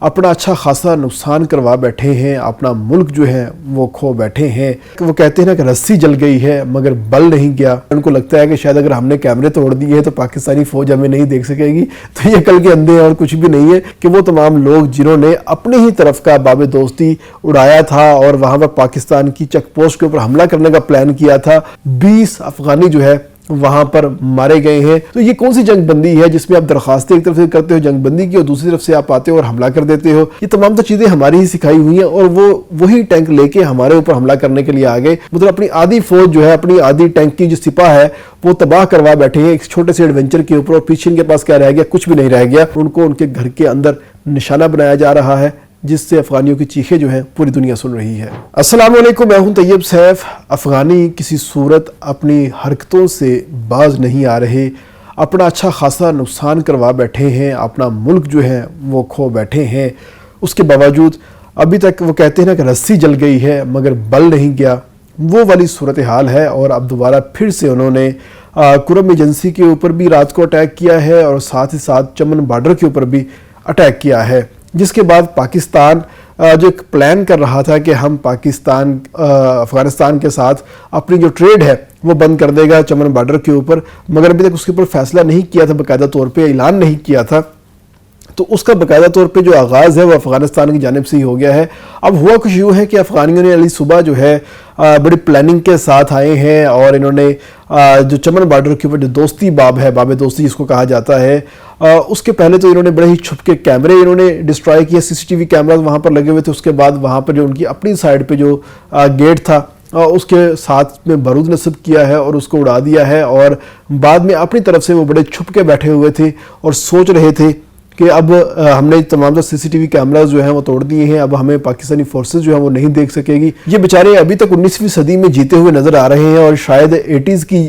اپنا اچھا خاصا نقصان کروا بیٹھے ہیں، اپنا ملک جو ہے وہ کھو بیٹھے ہیں۔ وہ کہتے ہیں نا کہ رسی جل گئی ہے مگر بل نہیں گیا۔ ان کو لگتا ہے کہ شاید اگر ہم نے کیمرے توڑ دیے تو پاکستانی فوج ہمیں نہیں دیکھ سکے گی، تو یہ کل کے اندھے اور کچھ بھی نہیں ہے کہ وہ تمام لوگ جنہوں نے اپنے ہی طرف کا باب دوستی اڑایا تھا اور وہاں پر پاکستان کی چیک پوسٹ کے اوپر حملہ کرنے کا پلان کیا تھا، 20 افغانی جو ہے وہاں پر مارے گئے ہیں۔ تو یہ کون سی جنگ بندی ہے جس میں آپ درخواستیں ایک طرف سے کرتے ہو جنگ بندی کی اور دوسری طرف سے آپ آتے ہو اور حملہ کر دیتے ہو؟ یہ تمام تو چیزیں ہماری ہی سکھائی ہوئی ہیں اور وہی ٹینک لے کے ہمارے اوپر حملہ کرنے کے لیے آ گئے۔ مطلب اپنی آدھی فوج جو ہے، اپنی آدھی ٹینک کی جو سپاہ ہے وہ تباہ کروا بیٹھے ہیں ایک چھوٹے سے ایڈونچر کے اوپر، اور پیچھے ان کے پاس کیا رہ گیا؟ کچھ بھی نہیں رہ گیا۔ ان کو ان کے گھر کے اندر نشانہ بنایا جا رہا ہے جس سے افغانیوں کی چیخیں جو ہیں پوری دنیا سن رہی ہے۔ السلام علیکم، میں ہوں طیب سیف۔ افغانی کسی صورت اپنی حرکتوں سے باز نہیں آ رہے، اپنا اچھا خاصا نقصان کروا بیٹھے ہیں، اپنا ملک جو ہے وہ کھو بیٹھے ہیں۔ اس کے باوجود ابھی تک وہ کہتے ہیں نا کہ رسی جل گئی ہے مگر بل نہیں گیا، وہ والی صورتحال ہے۔ اور اب دوبارہ پھر سے انہوں نے کرم ایجنسی کے اوپر بھی رات کو اٹیک کیا ہے اور ساتھ ہی ساتھ چمن بارڈر کے اوپر بھی اٹیک کیا ہے، جس کے بعد پاکستان جو ایک پلان کر رہا تھا کہ ہم پاکستان افغانستان کے ساتھ اپنی جو ٹریڈ ہے وہ بند کر دے گا چمن بارڈر کے اوپر، مگر ابھی تک اس کے اوپر فیصلہ نہیں کیا تھا، باقاعدہ طور پہ اعلان نہیں کیا تھا۔ تو اس کا باقاعدہ طور پہ جو آغاز ہے وہ افغانستان کی جانب سے ہی ہو گیا ہے۔ اب ہوا کچھ یوں ہے کہ افغانیوں نے علی صبح جو ہے بڑی پلاننگ کے ساتھ آئے ہیں اور انہوں نے جو چمن بارڈر کے اوپر جو دوستی باب ہے، باب دوستی جس کو کہا جاتا ہے، اس کے پہلے تو انہوں نے بڑے ہی چھپ کے کیمرے انہوں نے ڈسٹرائے کیے، سی سی ٹی وی کیمراز وہاں پر لگے ہوئے تھے۔ اس کے بعد وہاں پر جو ان کی اپنی سائڈ پہ جو گیٹ تھا اس کے ساتھ میں بارود نصب کیا ہے اور اس کو اڑا دیا ہے، اور بعد میں اپنی طرف سے وہ بڑے چھپ کے بیٹھے ہوئے تھے اور سوچ رہے تھے کہ اب ہم نے تمام سی سی ٹی وی کیمراز جو ہیں وہ توڑ دیے ہیں، اب ہمیں پاکستانی فورسز جو ہیں وہ نہیں دیکھ سکے گی۔ یہ بیچارے ابھی تک 19ویں صدی میں جیتے ہوئے نظر آ رہے ہیں اور شاید 80s کی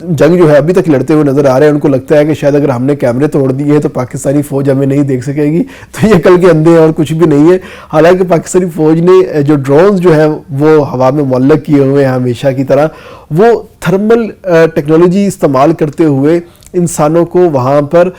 جنگ جو ہے ابھی تک لڑتے ہوئے نظر آ رہے ہیں۔ ان کو لگتا ہے کہ شاید اگر ہم نے کیمرے توڑ دیے تو پاکستانی فوج ہمیں نہیں دیکھ سکے گی، تو یہ کل کے اندھے اور کچھ بھی نہیں ہے۔ حالانکہ پاکستانی فوج نے جو ڈرونز جو ہیں وہ ہوا میں معلق کیے ہوئے ہیں ہمیشہ کی طرح، وہ تھرمل ٹیکنالوجی استعمال کرتے ہوئے انسانوں کو وہاں پر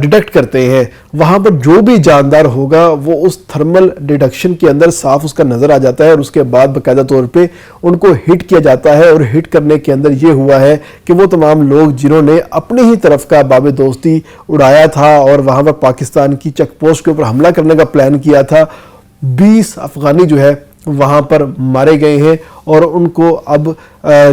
ڈیٹیکٹ کرتے ہیں۔ وہاں پر جو بھی جاندار ہوگا وہ اس تھرمل ڈیٹیکشن کے اندر صاف اس کا نظر آ جاتا ہے، اور اس کے بعد باقاعدہ طور پہ ان کو ہٹ کیا جاتا ہے۔ اور ہٹ کرنے کے اندر یہ ہوا ہے کہ وہ تمام لوگ جنہوں نے اپنے ہی طرف کا باب دوستی اڑایا تھا اور وہاں پر پاکستان کی چیک پوسٹ کے اوپر حملہ کرنے کا پلان کیا تھا، 20 افغانی جو ہے وہاں پر مارے گئے ہیں، اور ان کو اب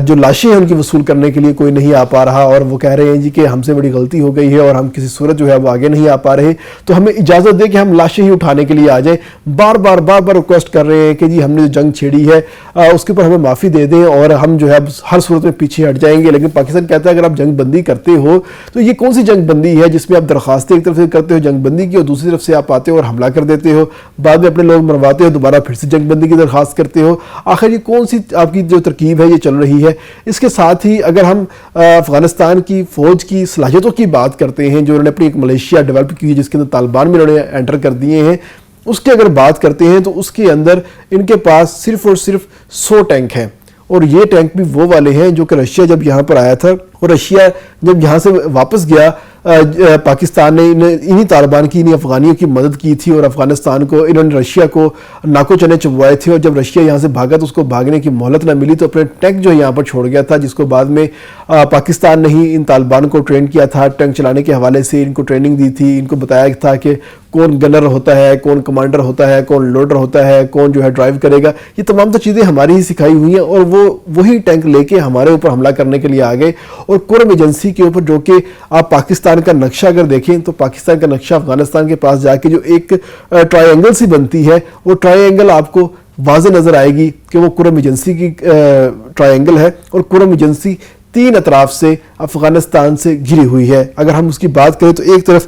جو لاشیں ہیں ان کی وصول کرنے کے لیے کوئی نہیں آ پا رہا، اور وہ کہہ رہے ہیں جی کہ ہم سے بڑی غلطی ہو گئی ہے اور ہم کسی صورت جو ہے وہ آگے نہیں آ پا رہے، تو ہمیں اجازت دے کہ ہم لاشیں ہی اٹھانے کے لیے آ جائیں۔ بار بار ریکویسٹ کر رہے ہیں کہ جی ہم نے جو جنگ چھیڑی ہے اس کے اوپر ہمیں معافی دے دیں اور ہم جو ہے ہر صورت میں پیچھے ہٹ جائیں گے۔ لیکن پاکستان کہتا ہے اگر آپ جنگ بندی کرتے ہو تو یہ کون سی جنگ بندی ہے جس میں آپ درخواستیں ایک طرف سے کرتے ہو جنگ بندی کی اور دوسری طرف سے آپ آتے ہو اور حملہ کر دیتے ہو، بعد میں اپنے لوگ مرواتے ہو، دوبارہ پھر سے جنگ بندی کی درخواست کرتے ہو۔ آخر یہ کون سی آپ کی جو ترکیب ہے یہ چل رہی ہے؟ اس کے ساتھ ہی اگر ہم افغانستان کی فوج کی صلاحیتوں کی بات کرتے ہیں جو انہوں نے اپنی ایک ملیشیا ڈیولپ کی ہے جس کے اندر طالبان میں انہوں نے انٹر کر دیے ہیں، اس کی اگر بات کرتے ہیں تو اس کے اندر ان کے پاس صرف اور صرف 100 ٹینک ہیں، اور یہ ٹینک بھی وہ والے ہیں جو کہ رشیا جب یہاں پر آیا تھا اور رشیا جب یہاں سے واپس گیا، پاکستان نے انہی طالبان کی، انہی افغانیوں کی مدد کی تھی اور افغانستان کو انہوں نے رشیا کو ناکو چنے چبوائے تھے، اور جب رشیا یہاں سے بھاگا تو اس کو بھاگنے کی مہلت نہ ملی تو اپنے ٹینک جو یہاں پر چھوڑ گیا تھا، جس کو بعد میں پاکستان نے ہی ان طالبان کو ٹرین کیا تھا، ٹینک چلانے کے حوالے سے ان کو ٹریننگ دی تھی، ان کو بتایا تھا کہ کون گنر ہوتا ہے، کون کمانڈر ہوتا ہے، کون لوڈر ہوتا ہے، کون جو ہے ڈرائیو کرے گا۔ یہ تمام تو چیزیں ہماری ہی سکھائی ہوئی ہیں، اور وہی ٹینک لے کے ہمارے اوپر حملہ کرنے کے لیے آ گئے۔ اور کرم ایجنسی کے اوپر جو کہ آپ پاکستان کا نقشہ اگر دیکھیں تو پاکستان کا نقشہ افغانستان کے پاس جا کے جو ایک ٹرائی اینگل سی بنتی ہے، وہ ٹرائی اینگل آپ کو واضح نظر آئے گی کہ وہ کرم ایجنسی کی ٹرائی اینگل ہے، اور کرم ایجنسی 3 اطراف سے افغانستان سے گھری ہوئی ہے۔ اگر ہم اس کی بات کریں تو ایک طرف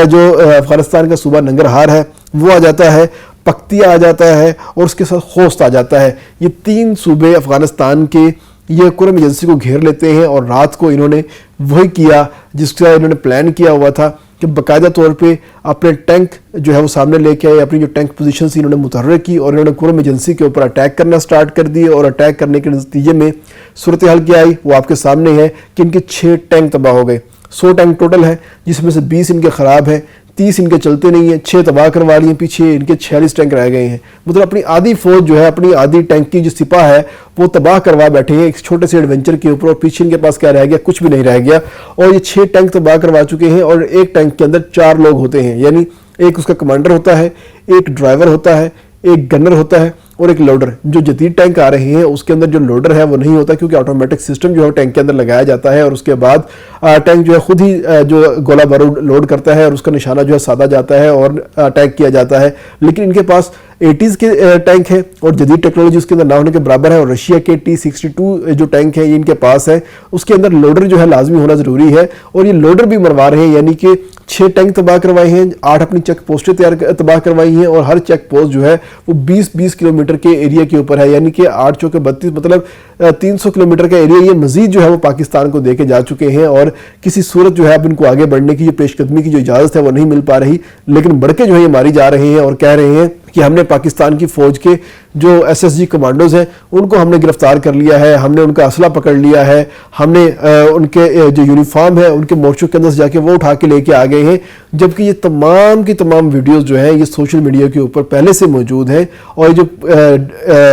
جو افغانستان کا صوبہ ننگرہار ہے وہ آ جاتا ہے، پکتیا آ جاتا ہے، اور اس کے ساتھ خوست آ جاتا ہے۔ یہ 3 صوبے افغانستان کے یہ کرم ایجنسی کو گھیر لیتے ہیں، اور رات کو انہوں نے وہی کیا جس کا انہوں نے پلان کیا ہوا تھا کہ باقاعدہ طور پہ اپنے ٹینک جو ہے وہ سامنے لے کے آئے، اپنی جو ٹینک پوزیشن سے انہوں نے متحرک کی اور انہوں نے کرم ایجنسی کے اوپر اٹیک کرنا سٹارٹ کر دیے، اور اٹیک کرنے کے نتیجے میں صورتحال کیا آئی وہ آپ کے سامنے ہے کہ ان کے 6 ٹینک تباہ ہو گئے۔ 100 ٹینک ٹوٹل ہے جس میں سے 20 ان کے خراب ہیں، 30 इनके चलते नहीं है, 6 तबाह करवा लिए, पीछे इनके 46 टैंक रह गए हैं। मतलब अपनी आधी फौज जो है, अपनी आधी टैंक की जो सिपा है वो तबाह करवा बैठे हैं एक छोटे से एडवेंचर के ऊपर, और पीछे इनके पास क्या रह गया, कुछ भी नहीं रह गया। और ये 6 टैंक तबाह करवा चुके हैं, और एक टैंक के अंदर 4 लोग होते हैं, यानी एक उसका कमांडर होता है, एक ड्राइवर होता है, एक गनर होता है और एक लोडर। जो जदीद टैंक आ रहे हैं उसके अंदर जो लोडर है वो नहीं होता, क्योंकि ऑटोमेटिक सिस्टम जो है टैंक के अंदर लगाया जाता है, और उसके बाद टैंक जो है खुद ही जो गोला बारूद लोड करता है और उसका निशाना जो है साधा जाता है और अटैक किया जाता है। लेकिन इनके पास 80s के टैंक है और जदीद टेक्नोलॉजी उसके अंदर ना होने के बराबर है, और रशिया के T-62 जो टैंक है ये इनके पास है, उसके अंदर लोडर जो है लाजमी होना जरूरी है। और ये लोडर भी मरवा रहे हैं, यानी कि 6 टैंक तबाह करवाए हैं, 8 अपनी चेक पोस्टें तबाह करवाई हैं, और हर चेक पोस्ट जो है वो 20-20 किलोमीटर के एरिया के ऊपर है, यानी कि 8 चौके 32, मतलब 300 किलोमीटर का एरिया ये मजीद जो है वो पाकिस्तान को देके जा चुके हैं। और किसी सूरत जो है अब इनको आगे बढ़ने की, जो पेशकदमी की जो इजाज़त है वो नहीं मिल पा रही, लेकिन बढ़ के जो है ये मारी जा रहे हैं और कह रहे हैं कि हमने पाकिस्तान की फौज के जो SSG कमांडोज हैं उनको हमने गिरफ्तार कर लिया है, हमने उनका असला पकड़ लिया है, हमने उनके जो यूनिफॉर्म है उनके मोर्चों के अंदर से जाके वो उठा के लेके आ गए हैं। जबकि ये तमाम की तमाम वीडियोस जो हैं ये सोशल मीडिया के ऊपर पहले से मौजूद हैं, और जो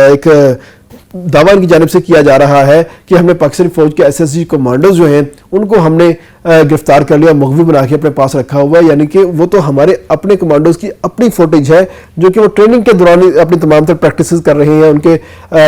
एक दावा इनकी जानिब से किया जा रहा है कि हमने पाकिस्तानी फौज के SSG कमांडोज जो हैं उनको हमने गिरफ्तार कर लिया, मुखबी बना के अपने पास रखा हुआ है, यानी कि वो तो हमारे अपने कमांडोज की अपनी फुटेज है जो कि वो ट्रेनिंग के दौरान अपनी तमाम तर प्रैक्टिसेस कर रहे हैं। उनके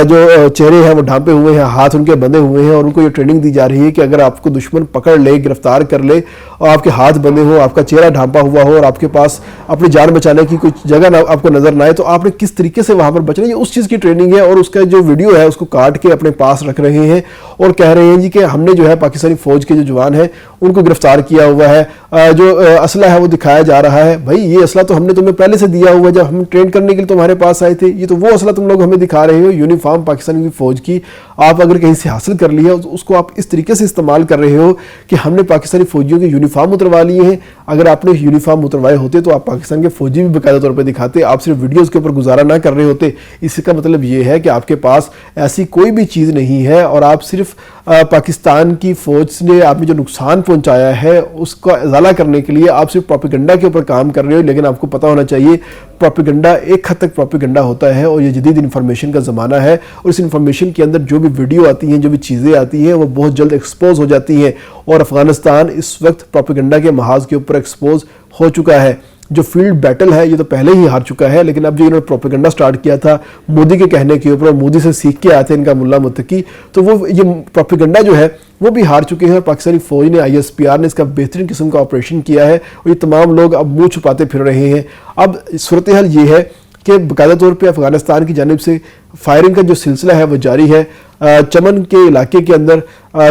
जो चेहरे हैं वो ढांपे हुए हैं, हाथ उनके बंधे हुए हैं, और उनको ये ट्रेनिंग दी जा रही है कि अगर आपको दुश्मन पकड़ ले, गिरफ्तार कर ले, और आपके हाथ बंधे हो, आपका चेहरा ढांपा हुआ हो और आपके पास अपनी जान बचाने की कुछ जगह आपको नजर ना आए, तो आपने किस तरीके से वहां पर बचना, ये उस चीज़ की ट्रेनिंग है। और उसका जो वीडियो है उसको काट के अपने पास रख रहे हैं और कह रहे हैं जी कि हमने जो है पाकिस्तानी फौज के जो जवान हैं उनको गिरफ्तार किया हुआ है, जो असला है वो दिखाया जा रहा है। भाई ये असला तो हमने तुम्हें पहले से दिया हुआ है, जब हम ट्रेन करने के लिए तुम्हारे पास आए थे, ये तो वो असला तुम लोग हमें दिखा रहे हो। यूनिफॉर्म पाकिस्तान की फौज की आप अगर कहीं से हासिल कर लिया उसको आप इस तरीके से इस्तेमाल कर रहे हो कि हमने पाकिस्तानी फौजियों के यूनिफॉर्म उतरवा लिए हैं। अगर आपने यूनिफॉर्म उतरवाए होते तो आप पाकिस्तान के फौजी भी बाकायदा तौर पर दिखाते, आप सिर्फ वीडियोज़ के ऊपर गुजारा ना कर रहे होते। इसका मतलब ये है कि आपके पास ऐसी कोई भी चीज़ नहीं है और आप सिर्फ पाकिस्तान की फौज ने आपने जो नुकसान पहुंचाया है उसका इजाला करने के लिए आप सिर्फ प्रोपेगेंडा के ऊपर काम कर रहे हो। लेकिन आपको पता होना चाहिए प्रोपेगेंडा एक हद तक प्रोपेगेंडा होता है और ये जदीद इन्फॉर्मेशन का ज़माना है, और इस इन्फॉर्मेशन के अंदर जो भी वीडियो आती हैं, जो भी चीज़ें आती हैं वो बहुत जल्द एक्सपोज हो जाती हैं। और अफगानिस्तान इस वक्त प्रोपेगेंडा के महाज के ऊपर एक्सपोज हो चुका है। जो फील्ड बैटल है ये तो पहले ही हार चुका है, लेकिन अब जो इन्होंने प्रोपेगेंडा स्टार्ट किया था मोदी के कहने के ऊपर, मोदी से सीख के आए थे इनका मुल्ला मुत्तकी, तो वो ये प्रोपेगेंडा जो है वो भी हार चुके हैं। और पाकिस्तानी फौज ने ISPR ने इसका बेहतरीन किस्म का ऑपरेशन किया है और ये तमाम लोग अब मुंह छुपाते फिर रहे हैं। अब सूरत हाल ये है कि बाकायदा तौर पे अफगानिस्तान की जानिब से फायरिंग का जो सिलसिला है वो जारी है। चमन के इलाके के अंदर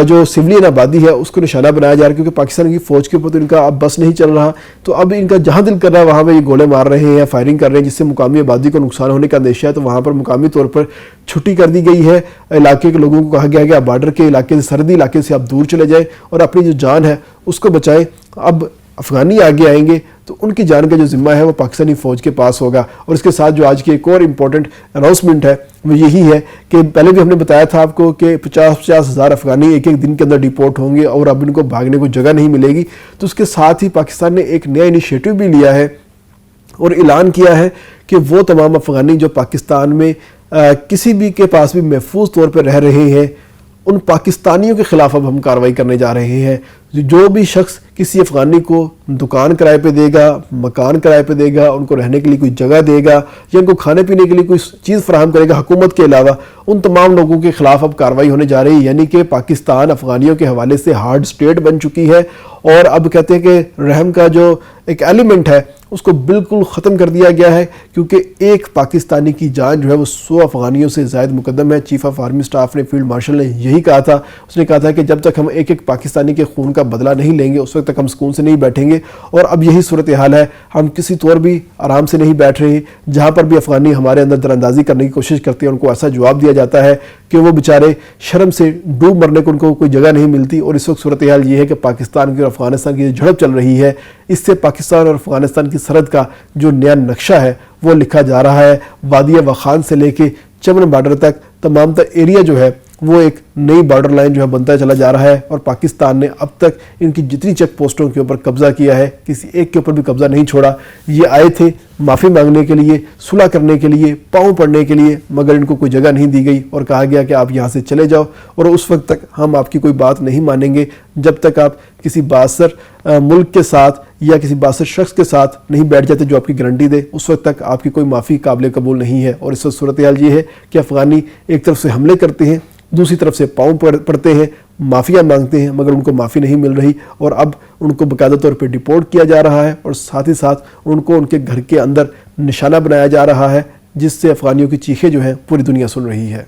जो सिविलियन आबादी है उसको निशाना बनाया जा रहा है, क्योंकि पाकिस्तान की फौज के ऊपर तो इनका अब बस नहीं चल रहा, तो अब इनका जहां दिल कर रहा है वहां पे ये गोले मार रहे हैं, फायरिंग कर रहे हैं, जिससे मुकामी आबादी को नुकसान होने का अंदेशा है। तो वहां पर मुकामी तौर पर छुट्टी कर दी गई है, इलाके के लोगों को कहा गया है कि आप बॉर्डर के इलाके से, सरहदी इलाके से आप दूर चले जाएं और अपनी जो जान है उसको बचाएं। अब अफगानी आगे आएंगे तो उनकी जान का जो जिम्मा है वो पाकिस्तानी फौज के पास होगा। और इसके साथ जो आज की एक और इम्पोर्टेंट अनाउंसमेंट है वो यही है कि पहले भी हमने बताया था आपको कि 50-50 हज़ार अफगानी एक एक दिन के अंदर डिपोर्ट होंगे और अब इनको भागने को जगह नहीं मिलेगी। तो उसके साथ ही पाकिस्तान ने एक नया इनिशिएटिव भी लिया है और ऐलान किया है कि वो तमाम अफगानी जो पाकिस्तान में किसी भी के पास भी महफूज तौर पर रह रहे हैं उन पाकिस्तानियों के खिलाफ अब हम कार्रवाई करने जा रहे हैं। जो भी शख्स किसी अफगानी को दुकान किराए पे देगा, मकान किराए पे देगा, उनको रहने के लिए कोई जगह देगा या उनको खाने पीने के लिए कोई चीज़ फराहम करेगा हुकूमत के अलावा, उन तमाम लोगों के खिलाफ अब कार्रवाई होने जा रही है। यानी कि पाकिस्तान अफगानियों के हवाले से हार्ड स्टेट बन चुकी है और अब कहते हैं कि रहम का जो एक एलिमेंट है उसको बिल्कुल ख़त्म कर दिया गया है, क्योंकि एक पाकिस्तानी की जान जो है वो 100 अफगानियों से ज़ायद मुकद्दम है। चीफ ऑफ आर्मी स्टाफ ने, फील्ड मार्शल ने यही कहा था। उसने कहा था कि जब तक हम एक एक पाकिस्तानी के खून का बदला नहीं लेंगे उस वक्त तक हम सुकून से नहीं बैठेंगे। और अब यही सूरत हाल है, हम किसी तौर भी आराम से नहीं बैठ रहे। जहाँ पर भी अफगानी हमारे अंदर दरअंदाजी करने की कोशिश करते हैं उनको ऐसा जवाब दिया जाता है कि वो बेचारे शर्म से डूब मरने को उनको कोई जगह नहीं मिलती। और इस वक्त सूरत हाल ये है कि पाकिस्तान की और अफगानिस्तान की जो झड़प चल रही है इससे पाकिस्तान और अफगानिस्तान की सरहद का जो नया नक्शा है वो लिखा जा रहा है। वादिया वखान से लेके चमन बॉर्डर तक तमाम तर एरिया जो है वो एक नई बॉर्डर लाइन जो है बनता चला जा रहा है, और पाकिस्तान ने अब तक इनकी जितनी चेक पोस्टों के ऊपर कब्जा किया है, किसी एक के ऊपर भी कब्जा नहीं छोड़ा। ये आए थे माफ़ी मांगने के लिए, सुलह करने के लिए, पाँव पड़ने के लिए, मगर इनको कोई जगह नहीं दी गई और कहा गया कि आप यहाँ से चले जाओ, और उस वक्त तक हम आपकी कोई बात नहीं मानेंगे जब तक आप किसी बासर मुल्क के साथ या किसी बासर शख्स के साथ नहीं बैठ जाते जो आपकी गारंटी दे, उस वक्त तक आपकी कोई माफ़ी काबिल कबूल नहीं है। और इस वक्त सूरत हाल ये है कि अफ़गानी एक तरफ से हमले करते हैं, दूसरी तरफ से पाँव पड़ते हैं, माफ़िया मांगते हैं, मगर उनको माफ़ी नहीं मिल रही, और अब उनको बाकायदा तौर पे डिपोर्ट किया जा रहा है, और साथ ही साथ उनको उनके घर के अंदर निशाना बनाया जा रहा है, जिससे अफ़गानियों की चीखें जो हैं पूरी दुनिया सुन रही है।